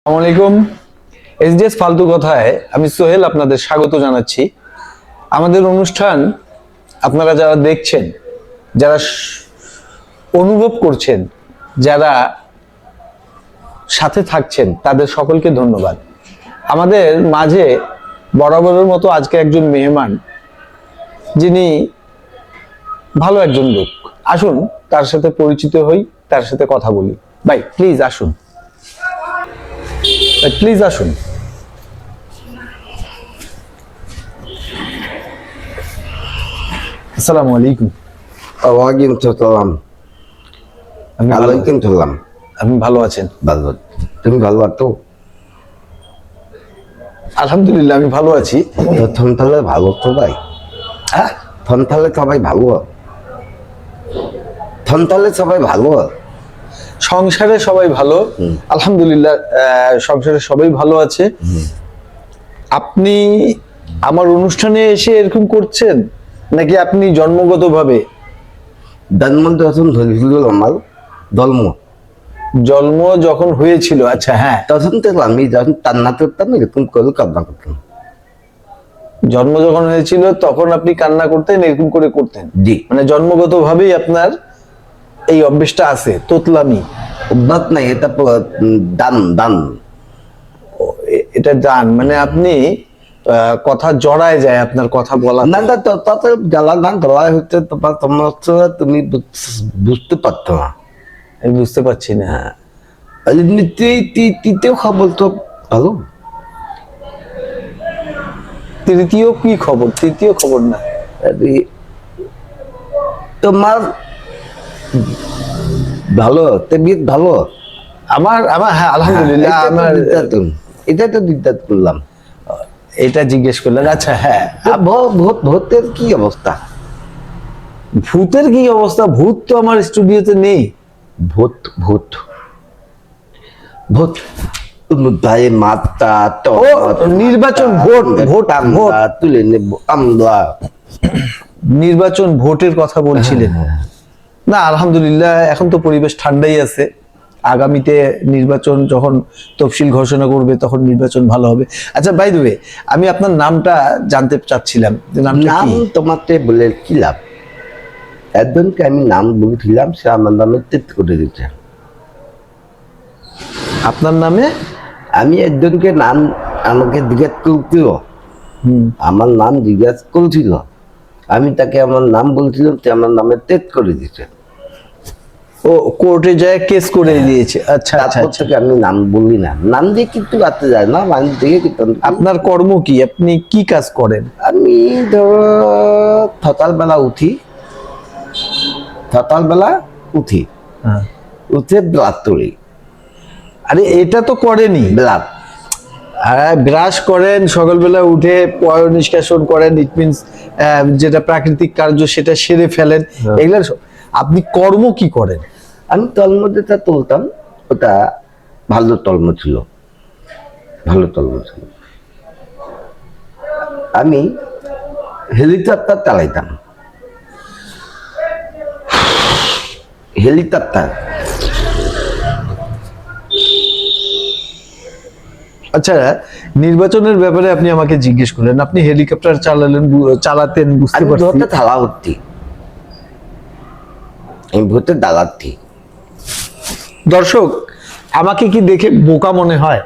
আসসালামু আলাইকুম। এসডিএস ফালতু কথায় আমি সোহেল আপনাদের স্বাগত জানাচ্ছি। আমাদের অনুষ্ঠান আপনারা যারা দেখছেন, যারা অনুভব করছেন, যারা সাথে থাকছেন, তাদের সকলকে ধন্যবাদ। আমাদের মাঝে বরাবরের মতো আজকে একজন মেহমান, যিনি ভালো একজন লোক। আসুন তার সাথে পরিচিত হই, তার সাথে কথা বলি। ভাই প্লিজ আসুন, প্লিজ আসুন। আসসালামু আলাইকুম। ওয়ালাইকুম আসসালাম। ওয়ালাইকুম সালাম। আপনি ভালো আছেন? ভালো। তুমি ভালো আছো? আলহামদুলিল্লাহ আমি ভালো আছি। তো থনথালে ভালো তো ভাই? হ্যাঁ, থনথালে সবাই ভালো? থনথালে সবাই ভালো? সংসারে সবাই ভালো, আলহামদুলিল্লাহ। সংসারে সবাই ভালো আছে। আপনি আমার অনুষ্ঠানে এসে এরকম করছেন নাকি আপনি জন্মগতভাবে? জন্ম যখন ধরেছিল আমার জন্ম যখন হয়েছিল, আচ্ছা হ্যাঁ, তখন তো আমি যখন কান্না করতাম এরকম করে কান্না করতাম। জন্ম যখন হয়েছিল তখন আপনি কান্না করতেন, এরকম করে করতেন? জি। মানে জন্মগতভাবেই আপনার এই অভ্যেসটা আছে, তোতলামি? অভ্যাস নাই, এটা দান দান। এটা জান মানে আপনি কথা জড়ায় যায় আপনার কথা বলা। না না, তাতে জ্বালা না গলায় হচ্ছে তোমার সমস্যা, তুমি বুঝতে পারতো না। আমি বুঝতে পারছি না। তৃতীয় খবর তো ভালো। তৃতীয় কি খবর? তৃতীয় খবর না, তোমার ভালো, তেবিয়ত ভালো? আমার আমার হ্যাঁ আলহামদুলিল্লাহ। আমার এটা তো দিদাত করলাম, এটা জিজ্ঞেস করলেন। আচ্ছা হ্যাঁ, ভূতের কি অবস্থা? ভূতের কি অবস্থা? ভূত তো আমার স্টুডিওতে নেই। ভূত ভূত ভূত দায়ে মাত্রা তো নির্বাচন ভোট ভোট ভোট তুলে নেব আমরা। নির্বাচন ভোটের কথা বলছিলেন? না আলহামদুলিল্লাহ, এখন তো পরিবেশ ঠান্ডাই আছে। আগামীতে নির্বাচন যখন তফসিল ঘোষণা করবে তখন নির্বাচন ভালো হবে। আচ্ছা বাই দ্য ওয়ে, আমি আপনার নামটা জানতে চাচ্ছিলাম যে নামটা নাম কি? তোমাকে বলে কি লাভ? একজনকে আমি নাম বলেছিলাম, সে আমার নামে তেত করে দিচ্ছে। আপনার নামে? আমি একজনকে নাম আমাকে জিজ্ঞাসা করছিল, আমার নাম জিজ্ঞাসা করছিল, আমি তাকে আমার নাম বলছিলাম, সে আমার নামে তেত করে দিচ্ছে। ও কোর্টে যায় কেস করে দিয়েছে? আচ্ছা আচ্ছা তারপর আচ্ছা। থেকে আমি নাম বলি না, নাম দিয়ে কিন্তু রাখতে যায় না, নাম দিয়ে কিন্তু আপনার কর্ম কি? আপনি কি কাজ করেন? আমি ধরো সকালবেলা উঠি, হ্যাঁ। উঠে ব্লাড তুলি। আরে এটা তো করেনি। ব্লাড ব্রাশ করেন, সকালবেলা উঠে পয় নিষ্কাশন করেন, ইট মিনস যেটা প্রাকৃতিক কার্য সেটা সেরে ফেলেন, এগুলো আপনি কর্ম কি করেন? আমি তলম যেটা তুলতাম ওটা ভালো তলম ছিল, ভালো তলম ছিল। আমি হেলিকপ্টার চালাইতাম, হেলিকপ্টার। আচ্ছা, নির্বাচনের ব্যাপারে আপনি আমাকে জিজ্ঞেস করলেন, আপনি হেলিকপ্টার চালাতেন, বুঝতে আমি পারছি। ভোটে থালাউতি, আমি ভোটে দালাতি। দর্শক আমাকে কি দেখে বোকা মনে হয়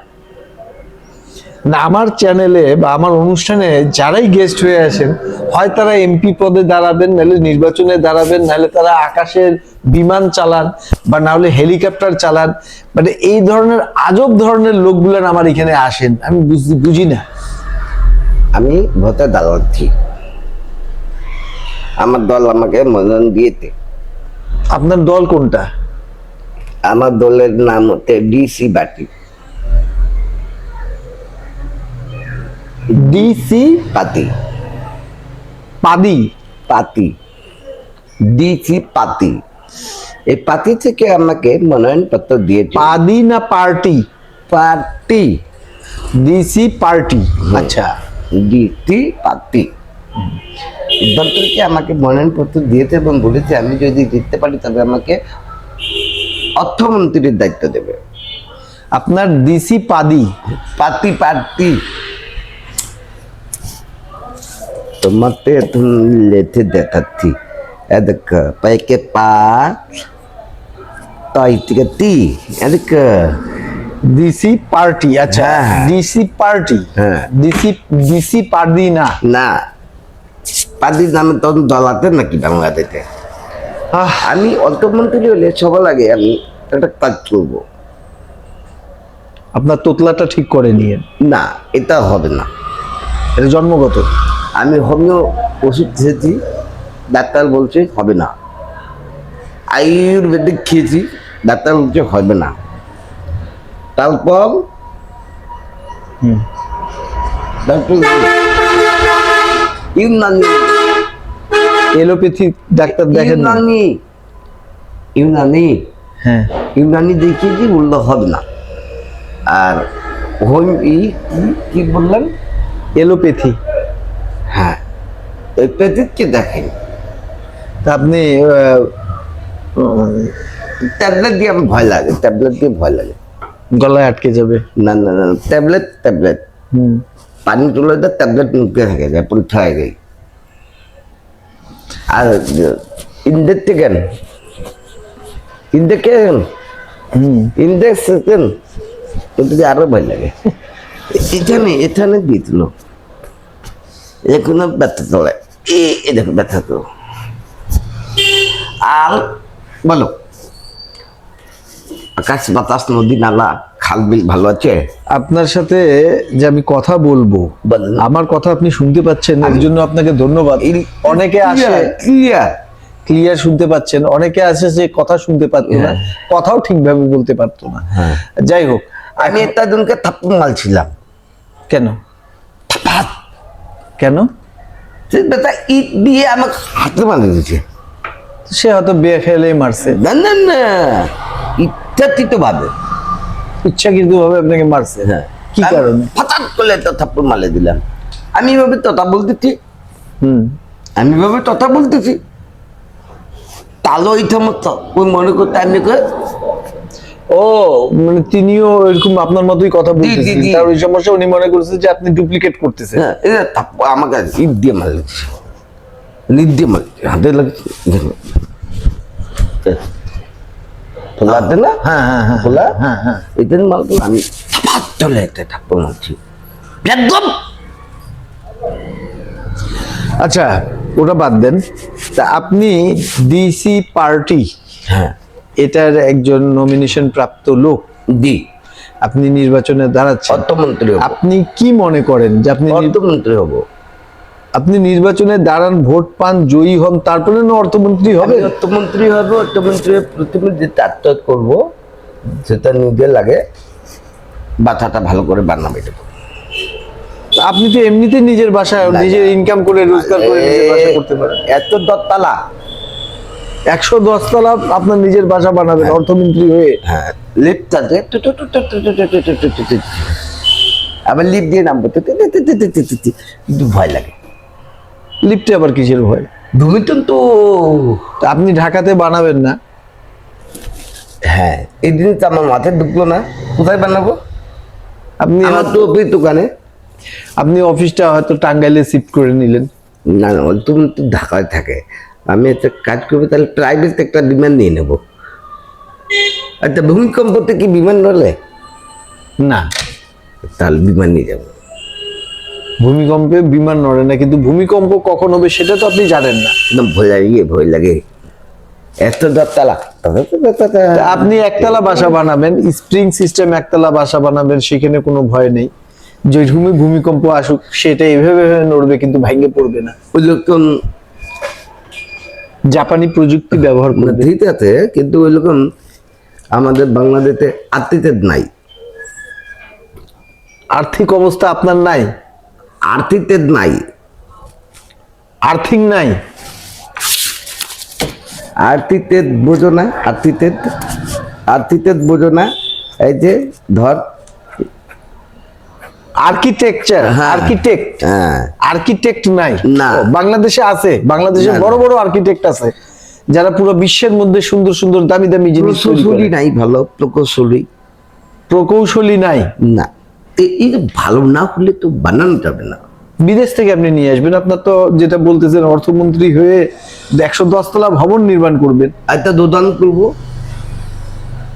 না? আমার চ্যানেলে বা আমার অনুষ্ঠানে যারাই গেস্ট হয়ে আসেন, হয় তারা এমপি পদে দাঁড়াবেন, নাহলে নির্বাচনে দাঁড়াবেন, নাহলে তারা আকাশের বিমান চালান, বা না হলে হেলিকপ্টার চালান। মানে এই ধরনের আজব ধরনের লোকগুলো আমার এখানে আসেন, আমি বুঝি না। আমি ভোটে দালাতি, আমার দল আমাকে মনোনয়ন দিয়েছে। আপনার দল কোনটা? আমার দলের নাম হচ্ছে ডিসি পার্টি। ডিসি পাতি পাদি পাতি ডিসি পাতি। এই পাতি থেকে আমাকে মনোনয়ন পত্র দিয়েছে। পাদি না পার্টি? Party, DC party. আচ্ছা, ডিসি পার্টি দলকে আমাকে মনোনয়ন পত্র দিয়েছে এবং বলেছে আমি যদি জিততে পারি তবে আমাকে অর্থমন্ত্রীর দায়িত্ব দেবে। আপনার দিসি পাদি পাতি পাতি তোমাকে তুমি লেতে দেখাচ্ছি এদিক পাইকে পা তাই থেকে তি এদিক দিসি পার্টি, আচ্ছা হ্যাঁ। ডিসি পার্টি, হ্যাঁ। ডিসি পার্টি না। না পাতির নামে তখন দলাতে নাকি বাংলাদেশে। আহ, আমি অর্থমন্ত্রী হলে সবার আগে আমি একটা কাজ করবো। আপনার তোতলাটা ঠিক করে নিয়েন, না এটা হবে না। এটা জন্মগত। আমি হোমিও ওষুধ খেয়েছি, ডাক্তার বলছে হবে না। আয়ুর্বেদিক খেয়েছি, ডাক্তার বলছে হবে না। তারপর হুম। ডাক্তার ইউনানি এলোপ্যাথি ডাক্তার দেখেন না? ইউনানি ইউনানি হ্যাঁ, ইউনানি দেখিয়েছি, বললো হবে না। আর হোম কি বললেন? এলোপ্যাথি। হ্যাঁ, এলোপ্যাথিককে দেখেন। তা আপনি ট্যাবলেট দিয়ে আমার ভয় লাগে, ট্যাবলেট দিয়ে ভয় লাগে। গলায় আটকে যাবে। না না না, ট্যাবলেট হুম। পানি তুলে দেয়, ট্যাবলেট মুখে থাকে যায়, পরীক্ষা হয়ে গেই। আর ইনজেকশন হুম। ইনজেকশন ওদিকে আরো ভয় লাগে। এখানে দিয়েছিল, এখনো ব্যথা চলে, এ দেখো ব্যথা তো। আর বলো, আকাশ বাতাস নদী নালা খাল বিল ভালো আছে? আপনার সাথে যে আমি কথা বলবো, বলেন। আমার কথা আপনি শুনতে পাচ্ছেন, এর জন্য আপনাকে ধন্যবাদ। অনেকে আসে ক্লিয়ার ক্লিয়ার শুনতে পাচ্ছেন, অনেকে আছে যে কথা শুনতে পারতো না, কথাও ঠিকভাবে বলতে পারতো না। যাই হোক, আমি একটা জনকে থাপ্পড় মারছিলাম। কেন থাপাত কেন? সে বেটা ইট দিয়ে আমাকে হাতে মারে দিয়েছে। সে হয়তো বিয়ে খেলেই মারছে, না না না, ইচ্ছাকৃত ভাবে। ইচ্ছাকৃত ভাবে আপনাকে মারছে। হ্যাঁ, কি কারণে? হঠাৎ করে একটা থাপ্পড় মারে দিলাম। আমি এভাবে তথা বলতেছি, হুম। আমি এভাবে তথা বলতেছি, তালো ইথা মতো ওই মনে করতে আমি কই, ও মানে তিনিও এরকম আপনার মতোই কথা বলতেছেন, জি। তার ওই সমস্যা উনি মনে করছে যে আপনি ডুপ্লিকেট করতেছেন। হ্যাঁ, এটা থাপ্পড় আমাকে ইট দিয়ে মারছে, ইট দিয়ে মারছে, হাতে লাগছে। খোলাতে না, হ্যাঁ হ্যাঁ হ্যাঁ খোলা, হ্যাঁ হ্যাঁ। এটা মারতো, আমি থাপাত চলে একটা থাপ্পড় মারছি একদম। আচ্ছা, ওটা বাদ দেন। তা আপনি ডিসি পার্টি, হ্যাঁ এটার একজন নমিনেশন প্রাপ্ত লোক, দি আপনি নির্বাচনে দাঁড়াচ্ছেন। অর্থমন্ত্রী হবো, আপনি কি মনে করেন যে অর্থমন্ত্রী হবো। আপনি নির্বাচনে দাঁড়ান, ভোট পান, জয়ী হন, তারপরে না অর্থমন্ত্রী হবে? আমি অর্থমন্ত্রী হবো, অর্থমন্ত্রী হয়ে প্রথমে যে কাজটা করবো সেটা নিজে লাগে, বাচ্চাটা ভালো করে বানাবে। আপনি তো এমনিতে নিজের বাসায় না, নিজের না। ইনকাম করে রোজগার করে নিজের বাসা করতে পারেন। এত দত্তালা, 110 তলা আপনার নিজের বাসা বানাবেন অর্থমন্ত্রী হয়ে? হ্যাঁ, লিফট আছে, আবার লিফট দিয়ে নামবো, কিন্তু ভয় লাগে। লিফটে আবার কিসের ভয়? ভূমিতন তো। তা আপনি ঢাকাতে বানাবেন না? হ্যাঁ, এই জিনিস আমার মাথায় ঢুকলো না, কোথায় বানাবো? আপনি আমার তো দোকানে। আপনি অফিসটা হয়তো টাঙ্গাইলে শিফট করে নিলেন। না না, তুমি তো ঢাকায় থাকে, আমি একটা কাজ করবো, তাহলে প্রাইভেট একটা বিমান নিয়ে নেব। আচ্ছা, ভূমিকম্পতে কি বিমান নড়লে? না, তাহলে বিমান নিয়ে যাবো। ভূমিকম্পে বিমান নড়ে না, কিন্তু ভূমিকম্প কখন হবে সেটা তো আপনি জানেন না। একদম ভয় লাগে এত দরতলা। তা আপনি একতলা বাসা বানাবেন, স্প্রিং সিস্টেম একতলা বাসা বানাবেন, সেখানে কোনো ভয় নেই। যে ভূমিকম্প আসুক সেটা এভাবে নড়বে, কিন্তু ভেঙে পড়বে না। ওই রকম জাপানি প্রযুক্তি ব্যবহার করবে। ঠিক আছে, কিন্তু ওই রকম আমাদের বাংলাদেশে আর্থিক নাই। আর্থিক অবস্থা আপনার নাই? আর্থিক নাই, আর্থিক নাই। আর্থিক বোঝো না, আর্থিক বোঝো না। এই যে ধর আর্কিটেকচার, হ্যাঁ। আর্কিটেক্ট, হ্যাঁ, আর্কিটেক্ট নাই না। ও, বাংলাদেশে আছে, বাংলাদেশে না, না। বড় বড় আর্কিটেক্ট আছে যারা পুরো বিশ্বের মধ্যে সুন্দর সুন্দর দামি দামি জিনিস তৈরি করে। প্রকৌশলী নাই, ভালো প্রকৌশলী। প্রকৌশলী নাই। না, এই যে ভালো না হলে তো বানানো যাবে না। বিদেশ থেকে আপনি নিয়ে আসবেন। আপনার তো যেটা বলতেছেন অর্থমন্ত্রী হয়ে 110 তলা ভবন নির্মাণ করবেন। একটা দোকান করবো,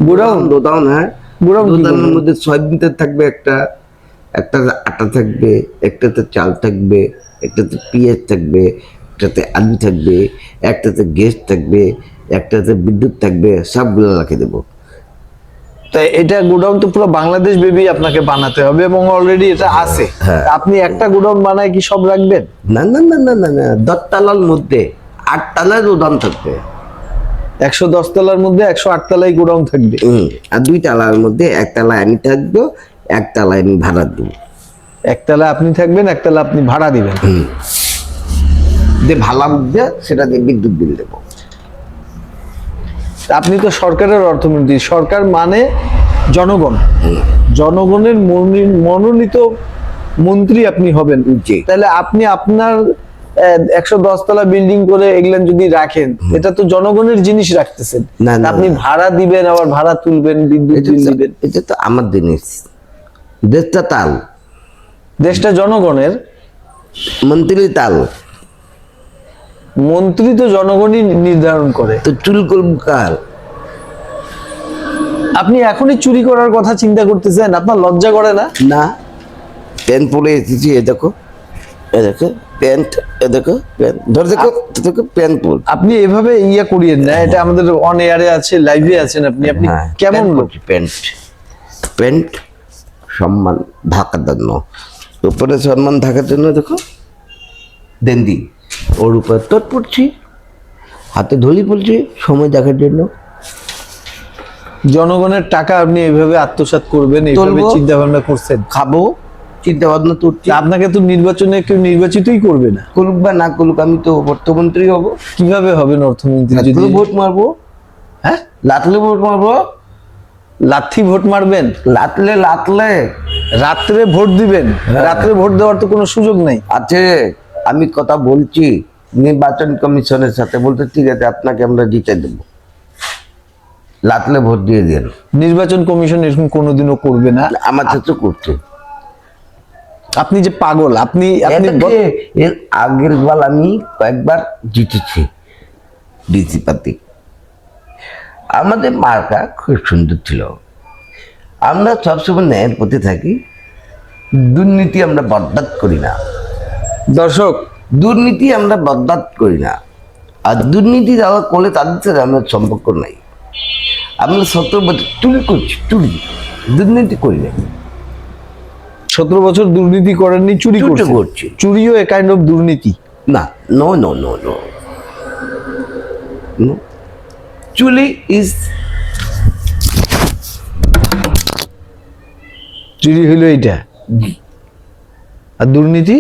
গোডাউন। দোকান, হ্যাঁ। গোডাউন কি দোকানের করবেন? মধ্যে সয়াবিনটা থাকবে, একটাতে আটা থাকবে, একটাতে চাল থাকবে, একটাতে পেঁয়াজ থাকবে, একটাতে আলু থাকবে, একটাতে গ্যাস থাকবে, একটাতে বিদ্যুৎ থাকবে, সবগুলো রাখে দেবো। তাই এটা গোডাউন তো পুরো বাংলাদেশ ব্যাপী আপনাকে বানাতে হবে এবং অলরেডি এটা আছে। হ্যাঁ। আপনি একটা গোডাউন বানায় কি সব রাখবেন? না না না না না না, 10 তলার মধ্যে 8 তলার দোকান থাকবে। 110 তলার মধ্যে 108 তলায় গোডাউন থাকবে। আর 2 তলার মধ্যে 1 তলায় আমি থাকবো, 1 তলায় আমি ভাড়া দেবো। একতলা আপনি থাকবেন, একতলা আপনি ভাড়া দিবেন। যে ভাড়া উঠবে সেটা দিয়ে বিদ্যুৎ বিল দেবো। আপনি তো সরকারের অর্থমন্ত্রী, সরকার মানে জনগণ, জনগণের মনোনীত মন্ত্রী আপনি হবেন। জি। তাহলে আপনি আপনার 110 তলা বিল্ডিং করে এগুলা যদি রাখেন, এটা তো জনগণের জিনিস রাখতেছেন। না, না, আপনি না। ভাড়া দিবেন, আবার ভাড়া তুলবেন, বিদ্যুৎ বিল দিবেন। এটা তো আমার জিনিস, দেশটা তাল, দেশটা জনগণের। মন্ত্রী তাল, মন্ত্রী তো জনগণই নির্ধারণ করে। তো চুল করবো কার? আপনি এখনই চুরি করার কথা চিন্তা করতেছেন? আপনার লজ্জা করে না? না, প্যান্ট পরে এসেছি, এ দেখো, এ দেখো প্যান্ট, এ দেখো প্যান্ট, ধর দেখো, দেখো প্যান্ট পর। আপনি এভাবে ইয়া করিয়েন না, এটা আমাদের অন এয়ারে আছে, লাইভে আছেন আপনি। আপনি কেমন লোক? প্যান্ট, প্যান্ট সম্মান ঢাকার জন্য, উপরে সম্মান ঢাকার জন্য দেখো দেন্দি, ওর উপর তোর পড়ছি, হাতে ধলি পড়ছি, সময় দেখার জন্য। জনগণের টাকা আপনি এইভাবে আত্মসাৎ করবেন, এইভাবে তুলবো। চিন্তা ভাবনা করছেন? খাবো, চিন্তা ভাবনা করছি। তা আপনাকে তো নির্বাচনে কেউ নির্বাচিতই করবে না। করুক বা না করুক, আমি তো অর্থমন্ত্রী হবো। কিভাবে হবেন অর্থমন্ত্রী যদি? লাথলে ভোট মারবো। হ্যাঁ, লাথলে ভোট মারবো। লাথি ভোট মারবেন? লাতলে লাতলে রাত্রে ভোট দিবেন? হ্যাঁ। রাত্রে ভোট দেওয়ার তো কোনো সুযোগ নাই। আছে, আমি কথা বলছি নির্বাচন কমিশনের সাথে, বলতে ঠিক আছে আপনাকে আমরা জিতে দেবো, লাতলে ভোট দিয়ে দেন। নির্বাচন কমিশন এরকম কোনোদিনও করবে না। আমার সাথে করছে। আপনি যে পাগল, আপনি আপনি এর আগের বার আমি কয়েকবার জিতেছি ডিসি পাতি। আমাদের মার্কা খুব সুন্দর ছিল। আমরা সবসময় ন্যায়ের পথে থাকি, দুর্নীতি আমরা বরদাস্ত করি না। দর্শক, দুর্নীতি আমরা বরদাস্ত করি না। আর দুর্নীতি যারা করলে তাদের সাথে আমার সম্পর্ক নাই। আমরা 17 বছর চুরি করছি, চুরি, দুর্নীতি করি না। 17 বছর দুর্নীতি করেননি, চুরি চুরি করছি। করছি। চুরিও এ কাইন্ড অফ দুর্নীতি। না, নো নো নো নো, চুরি ইজ, চুরি হইলো এইটা, আর দুর্নীতি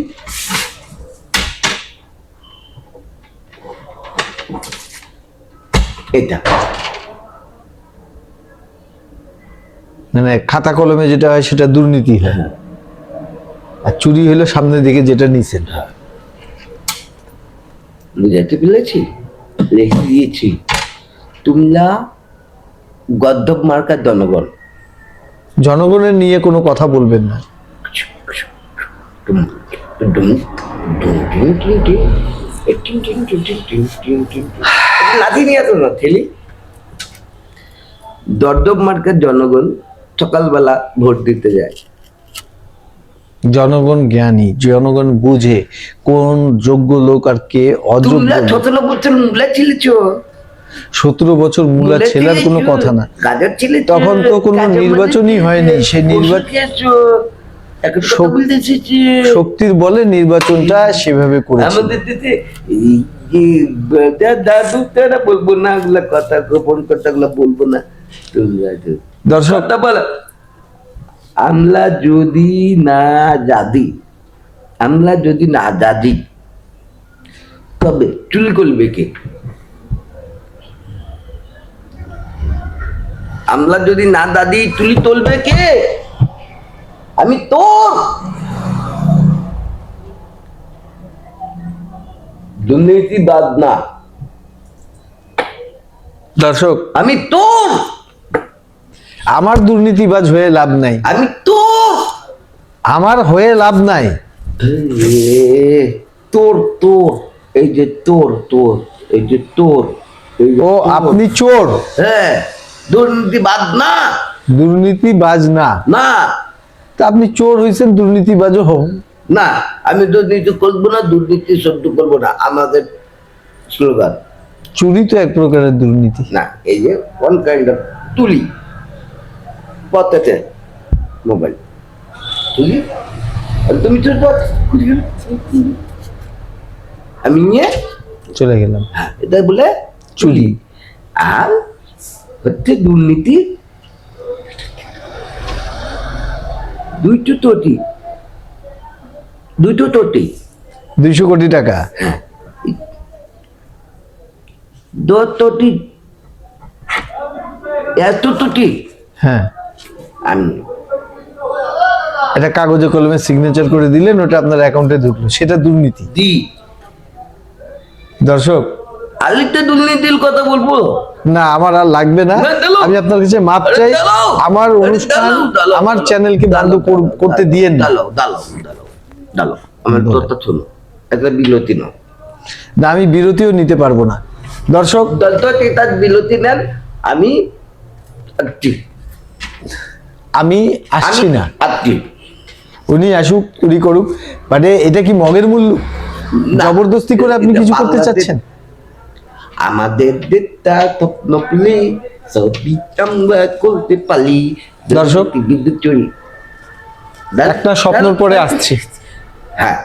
এটা। মানে খাতা কলমে যেটা হয় সেটা দুর্নীতি হয়, আর চুরি হলো সামনের দিকে যেটা নিছেন। বুঝাতে পেরেছি, লিখে দিয়েছি, তোমরা গদ্দপ মার্কার জনগণ। জনগণের নিয়ে কোনো কথা বলবেন না। লাঠি নিয়ে তো না ঠেলি। দর্দব মার্কার জনগণ সকালবেলা ভোট দিতে যায়। জনগণ জ্ঞানী, জনগণ বুঝে কোন যোগ্য লোক আর কে অযোগ্য তোমরা লোক। 17 বছর মূলা ছিলেছ, 17 বছর মূলা ছেলার কোনো কথা না। গাজর ছিলেছ, তখন তো কোনো নির্বাচনই হয়নি। সেই নির্বাচন শক্তির বলে নির্বাচনটা সেভাবে করেছে। আমাদের দেশে দাদু তারা বলবো না, ওগুলা কথা, গোপন কথাগুলো বলবো না। দর্শক, কথা বলো, আমরা যদি না জাদি, আমরা যদি না জাদি তবে চুরি করবে কে? আমরা যদি না দাদি চুলি তুলবে কে? আমি তোর দুর্নীতিবাদ না, দর্শক, আমি তোর। আমার দুর্নীতিবাজ হয়ে লাভ নাই, আমি তো আমার হয়ে লাভ নাই। তোর তোর এই যে তোর তোর এই যে তোর এই যে ও তোর। আপনি চোর, হ্যাঁ, দুর্নীতিবাদ না দুর্নীতিবাজ না। না তা আপনি চোর হয়েছেন, দুর্নীতিবাজও হোক। না, আমি দুর্নীতি করবো না, দুর্নীতি সহ্য করবো না, আমাদের স্লোগান। চুরি তো এক প্রকারের দুর্নীতি। না, এই যে ওয়ান কাইন্ড অফ তুলি পথেতে মোবাইল তুলি, আর তুমি তো আমি নিয়ে চলে গেলাম। এটা বলে চুলি। আর হচ্ছে দুর্নীতি, দুইটো তোটি 200 কোটি টাকা। 2 তোটি, এত তোটি হ্যাঁ, আমি এটা কাগজে কলমে সিগনেচার করে দিলেন, ওটা আপনার অ্যাকাউন্টে ঢুকলো, সেটা দুর্নীতি। দি দর্শক, আরেকটা দুর্নীতির কথা বলবো। না আমার আর লাগবে না, না, দাঁড়াও। আমি আপনার কাছে মাপ আরে চাই। দাঁড়াও। আমার আরে অনুষ্ঠান, দাঁড়াও। আমার চ্যানেলকে বন্ধ দাঁড়াও, করতে দিয়েন না। দাঁড়াও, আমার বলেন। কথা শোনো, একটা বিরতি নাও। না, আমি বিরতিও নিতে পারবো না। দর্শক, তার বিরতি নেন, আমি active, আমি আসছি না, active। উনি আসুক, উনি করুক, মানে এটা কি মগের মূল্য? না, জবরদস্তি করে আপনি এটা কিছু করতে বাংলাদেশ- চাচ্ছেন? আমাদের দেশটা স্বপ্ন পেলে সবই আমরা করতে পারি। দর্শক, বিদ্যুৎ চুরি একটা স্বপ্নর পরে আসছি। হ্যাঁ